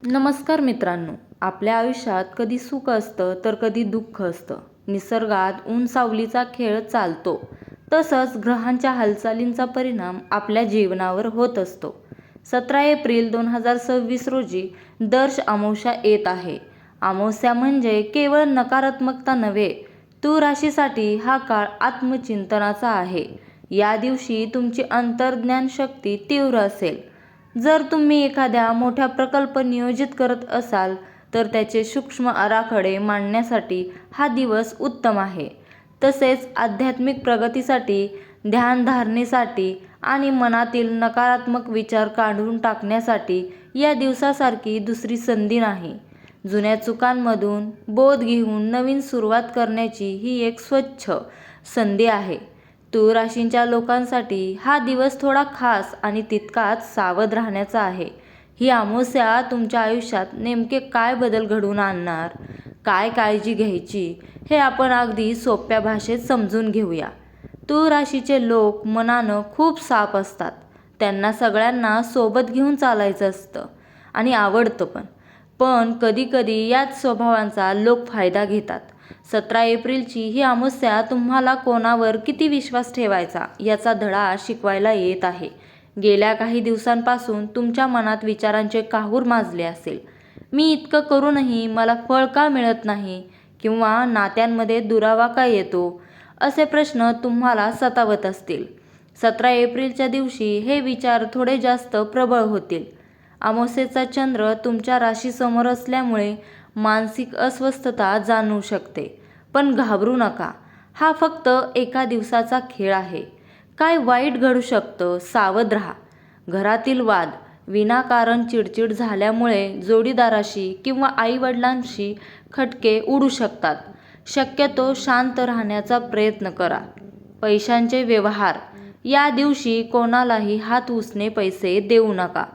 नमस्कार मित्रांनो, आपल्या आयुष्यात कधी सुख असतं तर कधी दुःख असतं. निसर्गात ऊन सावलीचा खेळ चालतो, तसंच ग्रहांच्या हालचालींचा परिणाम आपल्या जीवनावर होत असतो. 17 एप्रिल 2026 रोजी दर्श अमावस्या येत आहे. अमावस्या म्हणजे केवळ नकारात्मकता नव्हे, तूळ राशीसाठी हा काळ आत्मचिंतनाचा आहे. या दिवशी तुमची अंतर्ज्ञान शक्ती तीव्र असेल. जर तुम्ही एखाद्या मोठ्या प्रकल्प नियोजित करत असाल तर त्याचे सूक्ष्म आराखडे मांडण्यासाठी हा दिवस उत्तम आहे. तसेच आध्यात्मिक प्रगतीसाठी, ध्यानधारणेसाठी आणि मनातील नकारात्मक विचार काढून टाकण्यासाठी या दिवसासारखी दुसरी संधी नाही. जुन्या चुकांमधून बोध घेऊन नवीन सुरुवात करण्याची ही एक स्वच्छ संधी आहे. तूळ राशीच्या लोकांसाठी हा दिवस थोडा खास आणि तितकाच सावध राहण्याचा आहे. ही अमावस्या तुमच्या आयुष्यात नेमके काय बदल घडवून आणणार, काय काळजी घ्यायची, हे आपण अगदी सोप्या भाषेत समजून घेऊया. तूळ राशीचे लोक मनानं खूप साफ असतात. त्यांना सगळ्यांना सोबत घेऊन चालायचं असतं आणि आवडतं पण कधीकधी याच स्वभावांचा लोक फायदा घेतात. 17 एप्रिलची ही अमावस्या तुम्हाला कोणावर किती विश्वास ठेवायचा याचा धडा शिकवायला येत आहे. गेल्या काही दिवसांपासून तुमच्या मनात विचारांचे काहूर माजले असेल. मी इतकं करूनही मला फळ का मिळत नाही, किंवा नात्यांमध्ये दुरावा का येतो, असे प्रश्न तुम्हाला सतावत असतील. 17 एप्रिलच्या दिवशी हे विचार थोडे जास्त प्रबळ होतील. अमावस्येचा चंद्र तुमच्या राशीसमोर असल्यामुळे मानसिक अस्वस्थता जाणवू शकते. पण घाबरू नका, हा फक्त एका दिवसाचा खेळ आहे. काय वाईट घडू शकतं, सावध राहा. घरातील वाद, विनाकारण चिडचिड झाल्यामुळे जोडीदाराशी किंवा आईवडिलांशी खटके उडू शकतात. शक्यतो शांत राहण्याचा प्रयत्न करा. पैशांचे व्यवहार, या दिवशी कोणालाही हात उसने पैसे देऊ नका.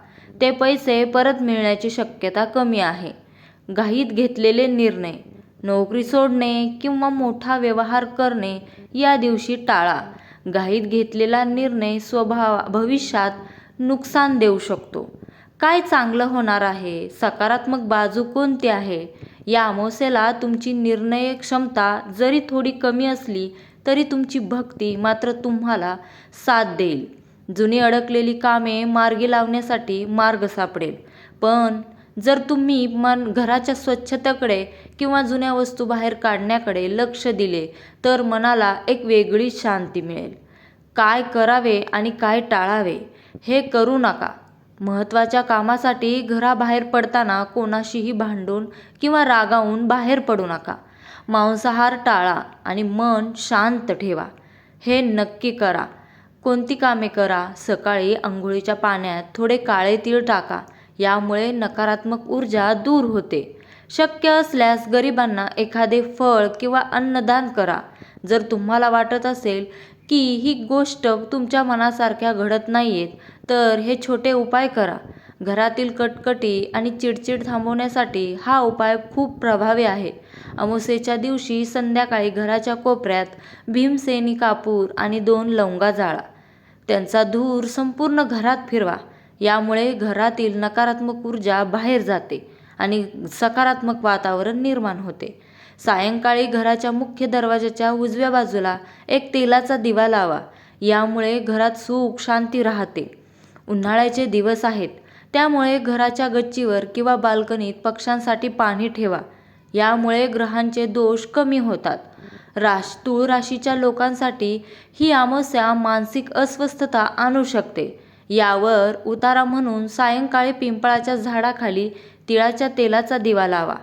ते पैसे परत मिळण्याची शक्यता कमी आहे. घाईत घेतलेले निर्णय, नोकरी सोडणे किंवा मोठा व्यवहार करणे या दिवशी टाळा. घाईत घेतलेला निर्णय भविष्यात नुकसान देऊ शकतो. काय चांगलं होणार आहे, सकारात्मक बाजू कोणती आहे? या अमावस्येला तुमची निर्णय क्षमता जरी थोडी कमी असली तरी तुमची भक्ती मात्र तुम्हाला साथ देईल. जुनी अडकलेली कामे मार्गी लावण्यासाठी मार्ग सापडेल. पण जर तुम्ही घराच्या स्वच्छतेकडे किंवा जुन्या वस्तू बाहेर काढण्याकडे लक्ष दिले तर मनाला एक वेगळीच शांती मिळेल. काय करावे आणि काय टाळावे हे करू नका. महत्त्वाच्या कामासाठी घराबाहेर पडताना कोणाशीही भांडून किंवा रागावून बाहेर पडू नका. मांसाहार टाळा आणि मन शांत ठेवा. हे नक्की करा. कोणती कामे करा? सकाळी अंघोळीच्या पाण्यात थोडे काळे तीळ टाका. यामुळे नकारात्मक ऊर्जा दूर होते. शक्य असल्यास गरिबांना एखादे फळ किंवा अन्नदान करा. जर तुम्हाला वाटत असेल की ही गोष्ट तुमच्या मनासारख्या घडत नाहीयेत तर हे छोटे उपाय करा. घरातील कटकटी आणि चिडचिड थांबवण्यासाठी हा उपाय खूप प्रभावी आहे. अमावस्येच्या दिवशी संध्याकाळी घराच्या कोपऱ्यात भीमसेनी कापूर आणि 2 लवंगा जाळा. त्यांचा धूर संपूर्ण घरात फिरवा. यामुळे घरातील नकारात्मक ऊर्जा बाहेर जाते आणि सकारात्मक वातावरण निर्माण होते. सायंकाळी घराच्या मुख्य दरवाजाच्या उजव्या बाजूला एक तेलाचा दिवा लावा. यामुळे घरात सुख शांती राहते. उन्हाळ्याचे दिवस आहेत, त्यामुळे घराच्या गच्चीवर किंवा बाल्कनीत पक्ष्यांसाठी पाणी ठेवा. यामुळे ग्रहांचे दोष कमी होतात. तूळ राशीच्या लोकांसाठी ही अमावस्या मानसिक अस्वस्थता आणू शकते. यावर उतारा म्हणून सायंकाळी पिंपळाच्या झाडाखाली तिळाच्या तेलाचा दिवा लावा.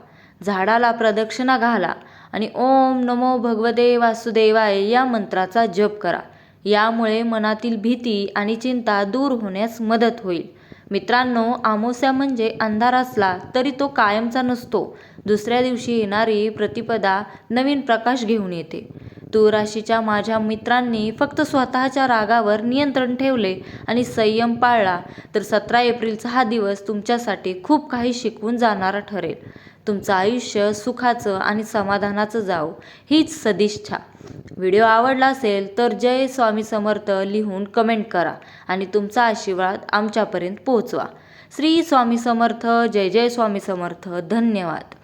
झाडाला प्रदक्षिणा घाला आणि ओम नमो भगवते वासुदेवाय या मंत्राचा जप करा. यामुळे मनातील भीती आणि चिंता दूर होण्यास मदत होईल. मित्रांनो, अमावस्या म्हणजे अंधार असला तरी तो कायमचा नसतो. दुसऱ्या दिवशी येणारी प्रतिपदा नवीन प्रकाश घेऊन येते. तूळ राशीच्या माझ्या मित्रांनी फक्त स्वतःच्या रागावर नियंत्रण ठेवले आणि संयम पाळला तर 17 एप्रिलचा हा दिवस तुमच्यासाठी खूप काही शिकवून जाणारा ठरेल. तुमचं आयुष्य सुखाचं आणि समाधानाचं जावो, हीच सदिच्छा. व्हिडिओ आवडला असेल तर जय स्वामी समर्थ लिहून कमेंट करा आणि तुमचा आशीर्वाद आमच्यापर्यंत पोहोचवा. श्री स्वामी समर्थ. जय जय स्वामी समर्थ. धन्यवाद.